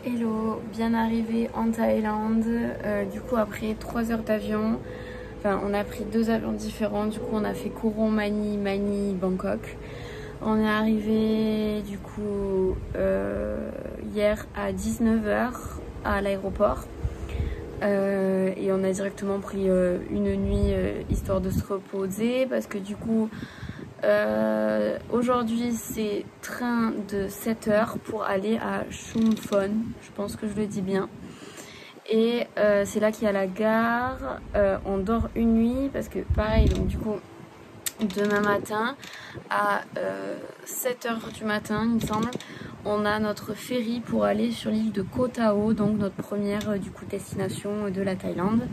Hello, bien arrivé en Thaïlande. Du coup, après 3 heures d'avion, enfin, on a pris 2 avions différents. Du coup, on a fait Kourong, Mani, Bangkok. On est arrivé du coup hier à 19 heures à l'aéroport. Et on a directement pris une nuit histoire de se reposer parce que du coup aujourd'hui c'est train de 7 heures pour aller à Chumphon, je pense que je le dis bien, et c'est là qu'il y a la gare. On dort une nuit parce que pareil, donc du coup demain matin à 7 heures du matin il me semble, on a notre ferry pour aller sur l'île de Koh Tao, donc notre première du coup destination de la Thaïlande.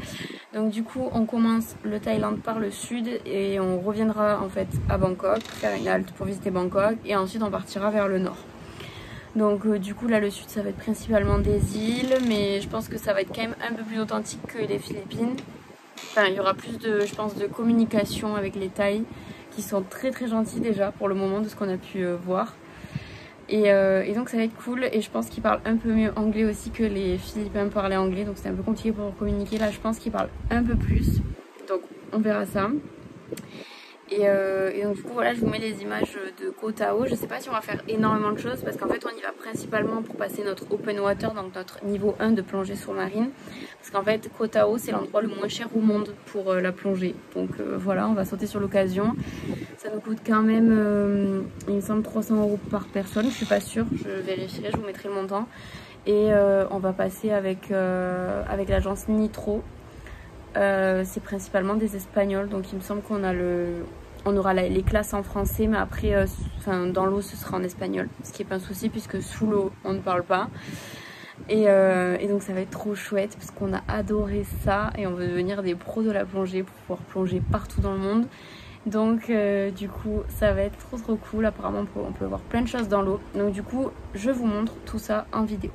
Donc du coup on commence le Thaïlande par le sud et on reviendra en fait à Bangkok, faire une halte pour visiter Bangkok et ensuite on partira vers le nord. Donc du coup là le sud ça va être principalement des îles, mais je pense que ça va être quand même un peu plus authentique que les Philippines. Enfin, il y aura plus de, je pense, de communication avec les Thaïs qui sont très très gentils déjà pour le moment de ce qu'on a pu voir. Et donc ça va être cool, et je pense qu'ils parlent un peu mieux anglais aussi que les Philippins parlaient anglais, donc c'est un peu compliqué pour communiquer. Là je pense qu'ils parlent un peu plus, donc on verra ça. Et donc du coup voilà, je vous mets les images de Koh Tao. Je sais pas si on va faire énormément de choses parce qu'en fait on y va principalement pour passer notre open water, donc notre niveau 1 de plongée sous-marine. Parce qu'en fait Koh Tao c'est l'endroit le moins cher au monde pour la plongée. Donc voilà, on va sauter sur l'occasion. Ça nous coûte quand même, il me semble, 300 € par personne. Je suis pas sûre, je vérifierai, je vous mettrai le montant. Et on va passer avec l'agence Nitro. C'est principalement des Espagnols, donc il me semble qu'on a on aura les classes en français, mais après dans l'eau ce sera en espagnol, ce qui est pas un souci puisque sous l'eau on ne parle pas. Et donc ça va être trop chouette parce qu'on a adoré ça et on veut devenir des pros de la plongée pour pouvoir plonger partout dans le monde. Donc du coup ça va être trop cool. Apparemment on peut voir plein de choses dans l'eau, donc du coup je vous montre tout ça en vidéo.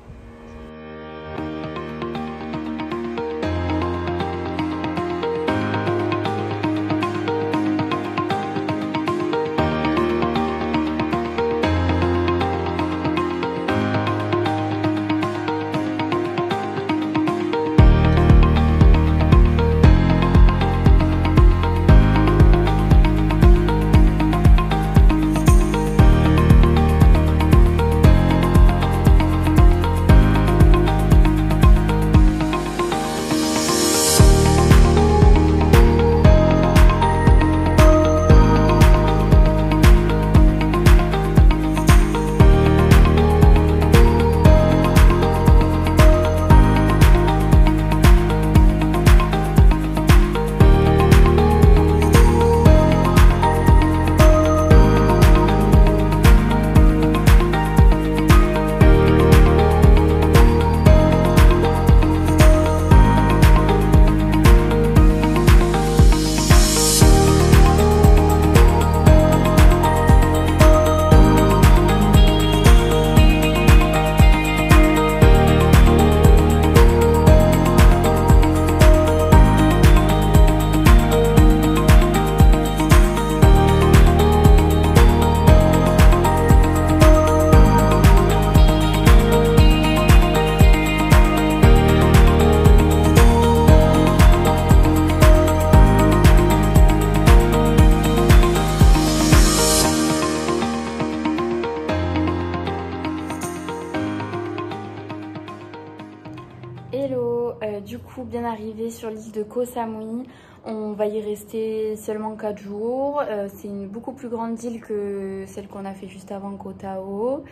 Hello, du coup bien arrivé sur l'île de Koh Samui. On va y rester seulement 4 jours. C'est une beaucoup plus grande île que celle qu'on a fait juste avant, Koh Tao.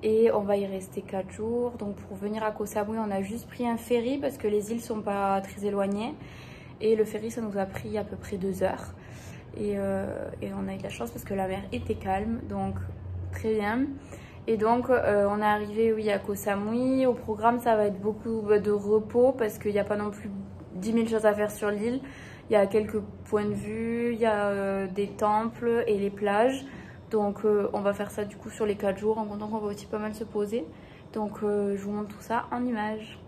Et on va y rester 4 jours. Donc pour venir à Koh Samui, on a juste pris un ferry parce que les îles sont pas très éloignées. Et le ferry, ça nous a pris à peu près 2 heures. Et on a eu de la chance parce que la mer était calme, donc très bien. Et donc on est arrivé, oui, à Koh Samui. Au programme ça va être beaucoup de repos parce qu'il n'y a pas non plus 10 000 choses à faire sur l'île. Il y a quelques points de vue, il y a des temples et les plages. Donc on va faire ça du coup sur les 4 jours en comptant qu'on va aussi pas mal se poser. Donc je vous montre tout ça en images.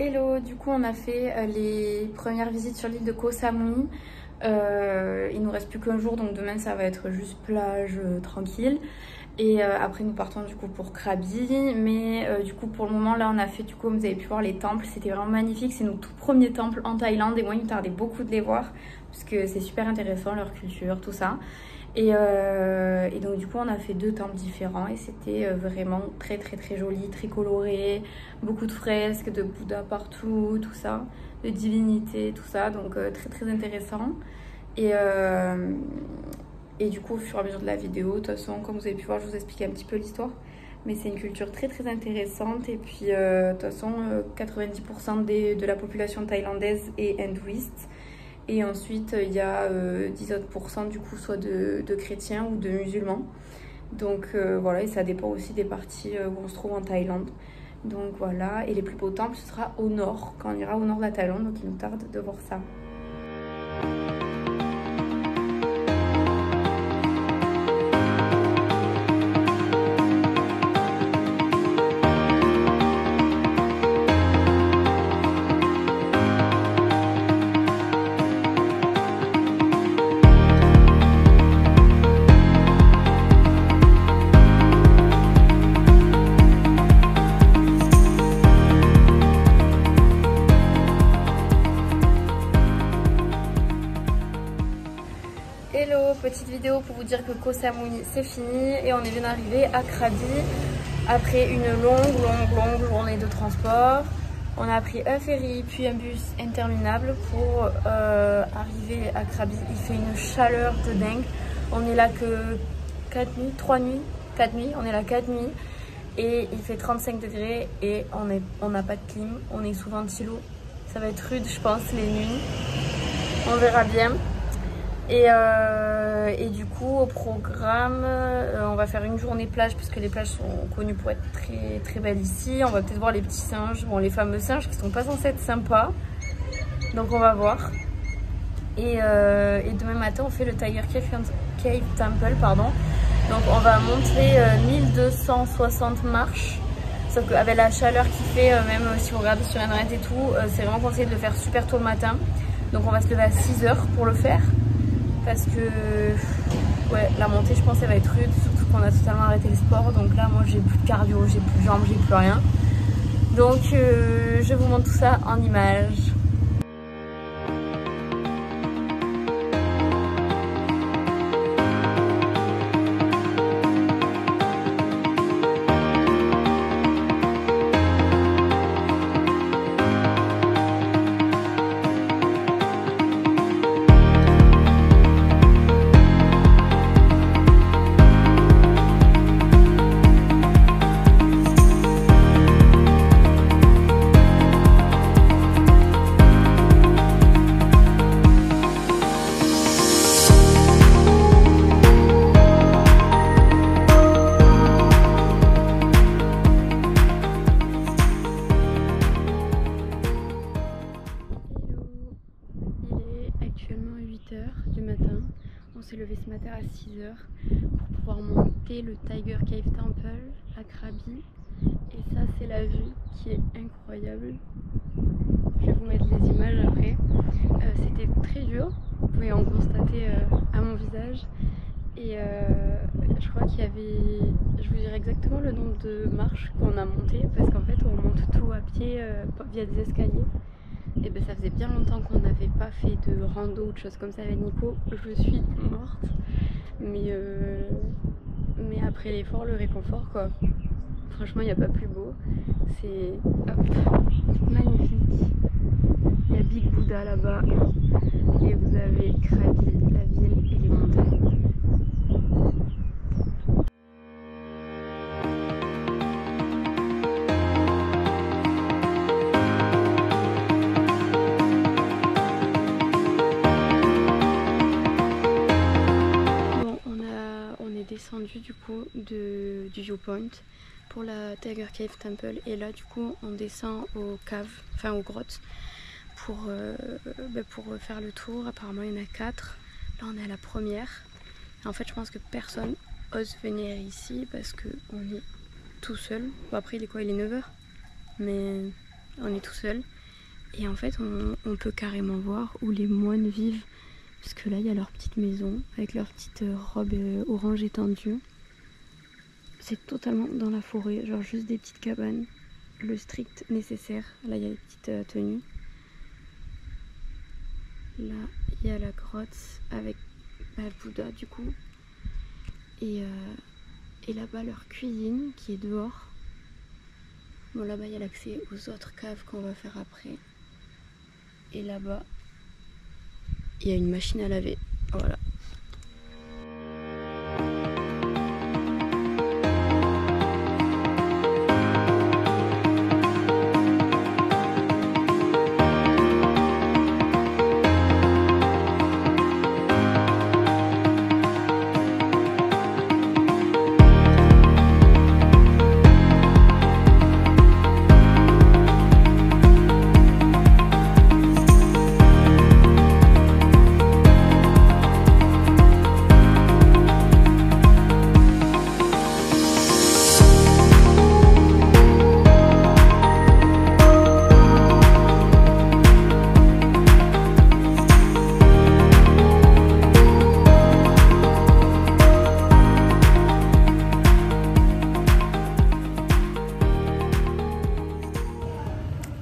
Hello, du coup on a fait les premières visites sur l'île de Koh Samui. Il nous reste plus qu'un jour, donc demain ça va être juste plage tranquille. Et après nous partons du coup pour Krabi. Mais du coup pour le moment là on a fait, du coup comme vous avez pu voir, les temples. C'était vraiment magnifique, c'est nos tout premiers temples en Thaïlande. Et moi il me tardait beaucoup de les voir parce que c'est super intéressant, leur culture, tout ça. Et donc du coup on a fait 2 temples différents et c'était vraiment très joli, très coloré, beaucoup de fresques, de Bouddha partout, tout ça, de divinités, tout ça, donc très intéressant. Et du coup au fur et à mesure de la vidéo, de toute façon comme vous avez pu voir, je vous explique un petit peu l'histoire. Mais c'est une culture très intéressante et puis de toute façon 90% de la population thaïlandaise est hindouiste. Et ensuite, il y a 10 autres % du coup, soit de chrétiens ou de musulmans. Donc voilà, et ça dépend aussi des parties où on se trouve en Thaïlande. Donc voilà, et les plus beaux temples, ce sera au nord, quand on ira au nord de la Thaïlande. Donc il nous tarde de voir ça. Hello, petite vidéo pour vous dire que Koh Samui c'est fini et on est bien arrivé à Krabi après une longue journée de transport. On a pris un ferry puis un bus interminable pour arriver à Krabi. Il fait une chaleur de dingue. On est là que 4 nuits, 3 nuits, 4 nuits. On est là 4 nuits et il fait 35 degrés et on n'a pas de clim. On est sous ventilo. Ça va être rude je pense les nuits. On verra bien. Et du coup au programme on va faire une journée plage parce que les plages sont connues pour être très belles ici. On va peut-être voir les petits singes, bon les fameux singes qui sont pas censés être sympas, donc on va voir. Et demain matin on fait le Tiger Cave Temple pardon. Donc on va monter 1260 marches, sauf qu'avec la chaleur qu'il fait, même si vous regardez sur internet et tout, c'est vraiment conseillé de le faire super tôt le matin. Donc on va se lever à 6 h pour le faire. Parce que ouais, la montée je pense elle va être rude, surtout qu'on a totalement arrêté le sport. Donc là moi j'ai plus de cardio, j'ai plus de jambes, j'ai plus rien. Donc je vous montre tout ça en images. On s'est levé ce matin à 6 h pour pouvoir monter le Tiger Cave Temple à Krabi. Et ça c'est la vue qui est incroyable. Je vais vous mettre les images après. C'était très dur, vous pouvez en constater à mon visage. Et je crois qu'il y avait, je vous dirai exactement le nombre de marches qu'on a montées parce qu'en fait on monte tout à pied via des escaliers. Et ben ça faisait bien longtemps qu'on n'avait pas fait de rando ou de choses comme ça avec Nico. Je suis morte. Mais après l'effort, le réconfort quoi. Franchement il n'y a pas plus beau. C'est magnifique. Il y a Big Buddha là-bas. Et vous avez Krabi, la ville et les montagnes. Descendu du coup du viewpoint pour la Tiger Cave Temple et là du coup on descend aux caves, enfin aux grottes pour faire le tour. Apparemment il y en a 4, là on est à la première et en fait je pense que personne ose venir ici parce que on est tout seul. Bon, après il est quoi, il est 9 h mais on est tout seul Et en fait on peut carrément voir où les moines vivent. Parce que là il y a leur petite maison avec leur petite robe orange étendue. C'est totalement dans la forêt, genre juste des petites cabanes. Le strict nécessaire. Là il y a les petites tenues. Là il y a la grotte avec Bouddha du coup. Et là-bas leur cuisine qui est dehors. Bon là-bas il y a l'accès aux autres caves qu'on va faire après. Et là-bas il y a une machine à laver. Voilà.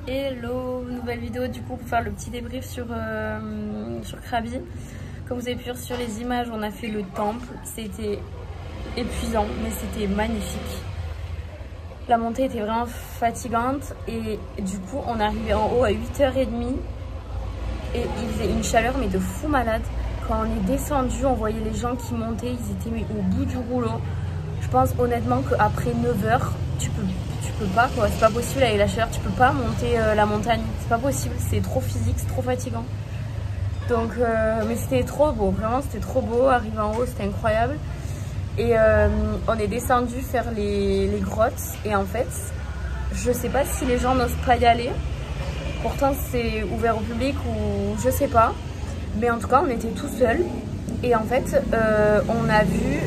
Hello, nouvelle vidéo du coup pour faire le petit débrief sur Krabi. Comme vous avez pu voir sur les images, on a fait le temple. C'était épuisant mais c'était magnifique. La montée était vraiment fatigante et du coup on est arrivé en haut à 8h30 et il faisait une chaleur mais de fou malade. Quand on est descendu, on voyait les gens qui montaient, ils étaient au bout du rouleau. Je pense honnêtement qu'après 9h, tu peux pas quoi, c'est pas possible avec la chaleur, tu peux pas monter la montagne, c'est pas possible, c'est trop physique, c'est trop fatigant. Donc mais c'était trop beau, vraiment c'était trop beau, arriver en haut c'était incroyable. Et on est descendu faire les grottes et en fait je sais pas si les gens n'osent pas y aller, pourtant c'est ouvert au public ou je sais pas, mais en tout cas on était tout seuls. Et en fait, on a vu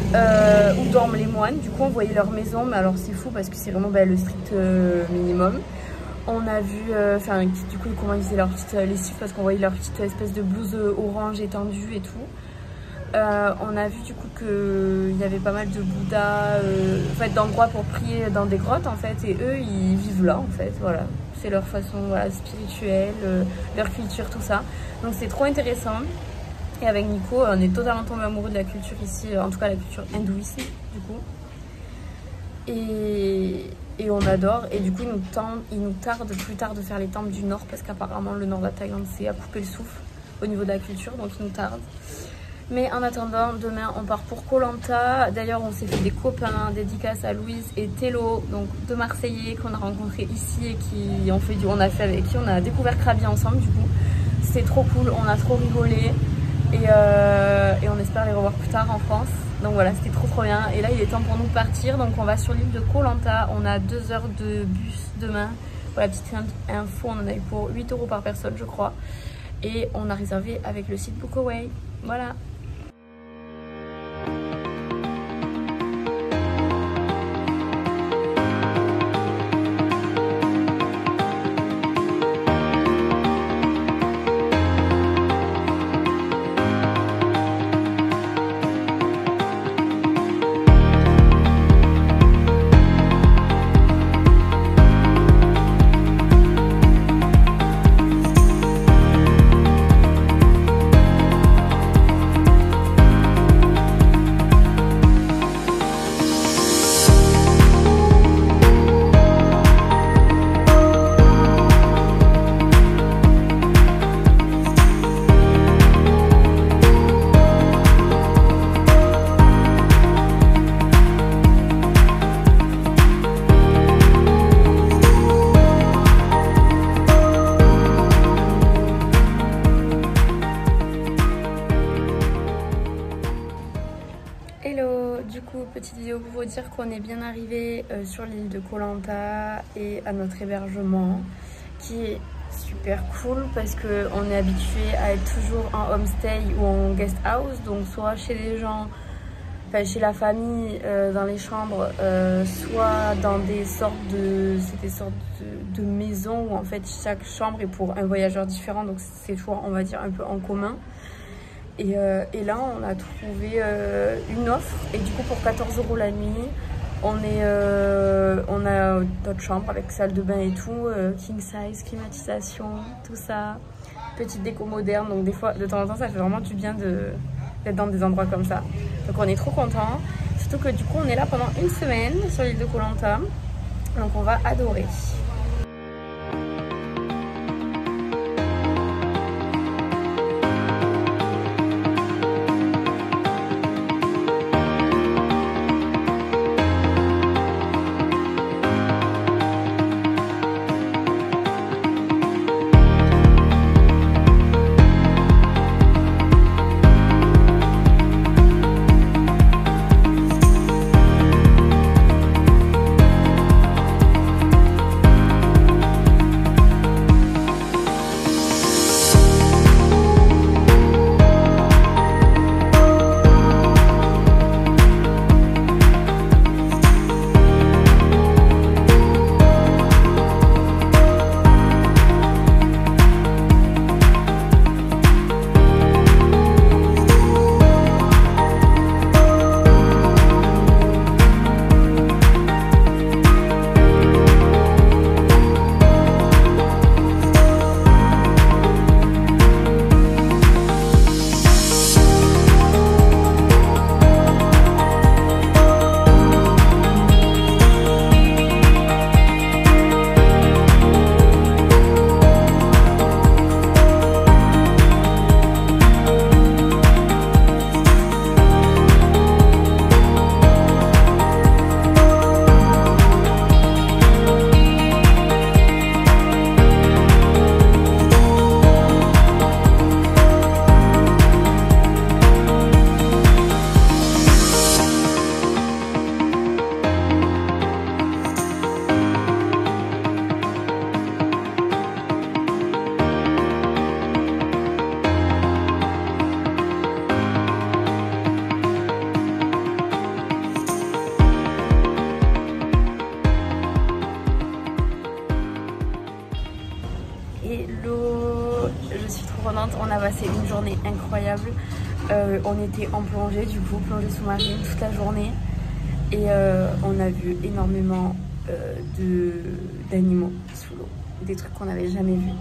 où dorment les moines. Du coup, on voyait leur maison. Mais alors, c'est fou parce que c'est vraiment le strict minimum. On a vu, du coup, comment ils faisaient leur petite lessive parce qu'on voyait leur petite espèce de blouse orange étendue et tout. On a vu du coup qu'il y avait pas mal de Bouddhas, d'endroits pour prier dans des grottes en fait. Et eux, ils vivent là en fait. Voilà, c'est leur façon spirituelle, leur culture, tout ça. Donc, c'est trop intéressant. Et avec Nico, on est totalement tombé amoureux de la culture ici, en tout cas la culture hindouiste du coup. Et on adore. Et du coup, il nous tarde plus tard de faire les temples du Nord parce qu'apparemment le Nord de la Thaïlande c'est à couper le souffle au niveau de la culture, donc il nous tarde. Mais en attendant, demain on part pour Koh Lanta. D'ailleurs, on s'est fait des copains, dédicaces à Louise et Tello, donc deux Marseillais qu'on a rencontrés ici et qui ont fait avec qui on a découvert Krabi ensemble du coup. C'était trop cool, on a trop rigolé. Et on espère les revoir plus tard en France. Donc voilà, c'était trop bien. Et là il est temps pour nous de partir. Donc on va sur l'île de Koh Lanta. On a 2 heures de bus demain. Pour la petite info, on en a eu pour 8 € par personne je crois. Et on a réservé avec le site Bookaway. Voilà. Hello, du coup petite vidéo pour vous dire qu'on est bien arrivé sur l'île de Koh Lanta et à notre hébergement qui est super cool parce qu'on est habitué à être toujours en homestay ou en guest house, donc soit chez des gens enfin chez la famille, dans les chambres, soit dans des sortes de maisons où en fait chaque chambre est pour un voyageur différent, donc c'est toujours on va dire un peu en commun. Et là on a trouvé une offre et du coup pour 14 € la nuit, on a notre chambre avec salle de bain et tout, king size, climatisation, tout ça, petite déco moderne, donc des fois de temps en temps ça fait vraiment du bien d'être dans des endroits comme ça. Donc on est trop contents, surtout que du coup on est là pendant une semaine sur l'île de Koh Lanta, donc on va adorer. Hello, je suis trop contente, on a passé une journée incroyable. On était en plongée, du coup, plongée sous-marine toute la journée. Et on a vu énormément d'animaux sous l'eau, des trucs qu'on n'avait jamais vus.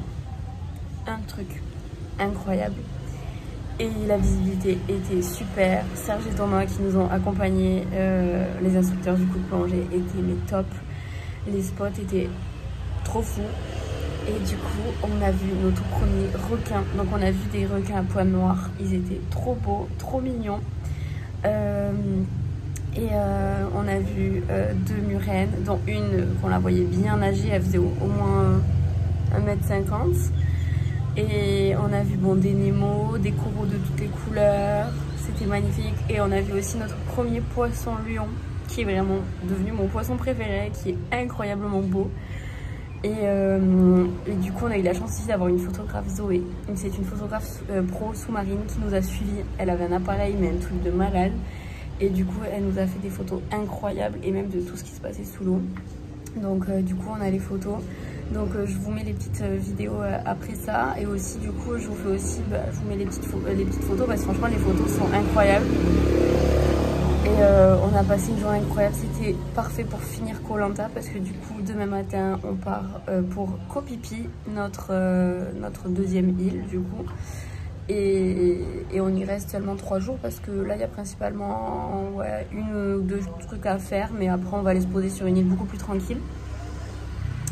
Un truc incroyable. Et la visibilité était super. Serge et Thomas qui nous ont accompagnés, les instructeurs du coup de plongée étaient mais top. Les spots étaient trop fous. Et du coup, on a vu nos tout premiers requins. Donc on a vu des requins à poils noirs. Ils étaient trop beaux, trop mignons. On a vu 2 murènes, dont une qu'on la voyait bien nager. Elle faisait au moins 1,50 m. Et on a vu des Nemo, des coraux de toutes les couleurs. C'était magnifique. Et on a vu aussi notre premier poisson lion, qui est vraiment devenu mon poisson préféré, qui est incroyablement beau. Et du coup on a eu la chance aussi d'avoir une photographe, Zoé. C'est une photographe pro sous-marine qui nous a suivis. Elle avait un appareil mais un truc de malade. Et du coup elle nous a fait des photos incroyables et même de tout ce qui se passait sous l'eau. Donc du coup on a les photos. Donc je vous mets les petites vidéos après ça. Et aussi du coup je vous fais aussi, je vous mets les petites photos parce que franchement les photos sont incroyables. Et on a passé une journée incroyable, c'était parfait pour finir Koh Lanta parce que du coup demain matin on part pour Koh Phi Phi, notre deuxième île du coup. Et on y reste seulement 3 jours parce que là il y a principalement 1 ou 2 trucs à faire, mais après on va aller se poser sur une île beaucoup plus tranquille.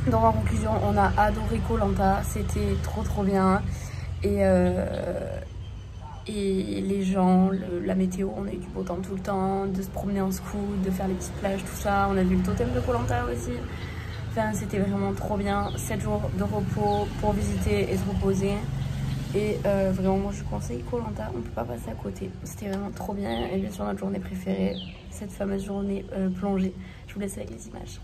Donc en conclusion, on a adoré Koh Lanta, c'était trop bien. Et les gens, la météo, on a eu du beau temps tout le temps, de se promener en scoot, de faire les petites plages, tout ça. On a vu le totem de Koh Lanta aussi. Enfin, c'était vraiment trop bien. 7 jours de repos pour visiter et se reposer. Et vraiment, moi, je conseille Koh Lanta. On ne peut pas passer à côté. C'était vraiment trop bien. Et bien sûr, notre journée préférée, cette fameuse journée plongée. Je vous laisse avec les images.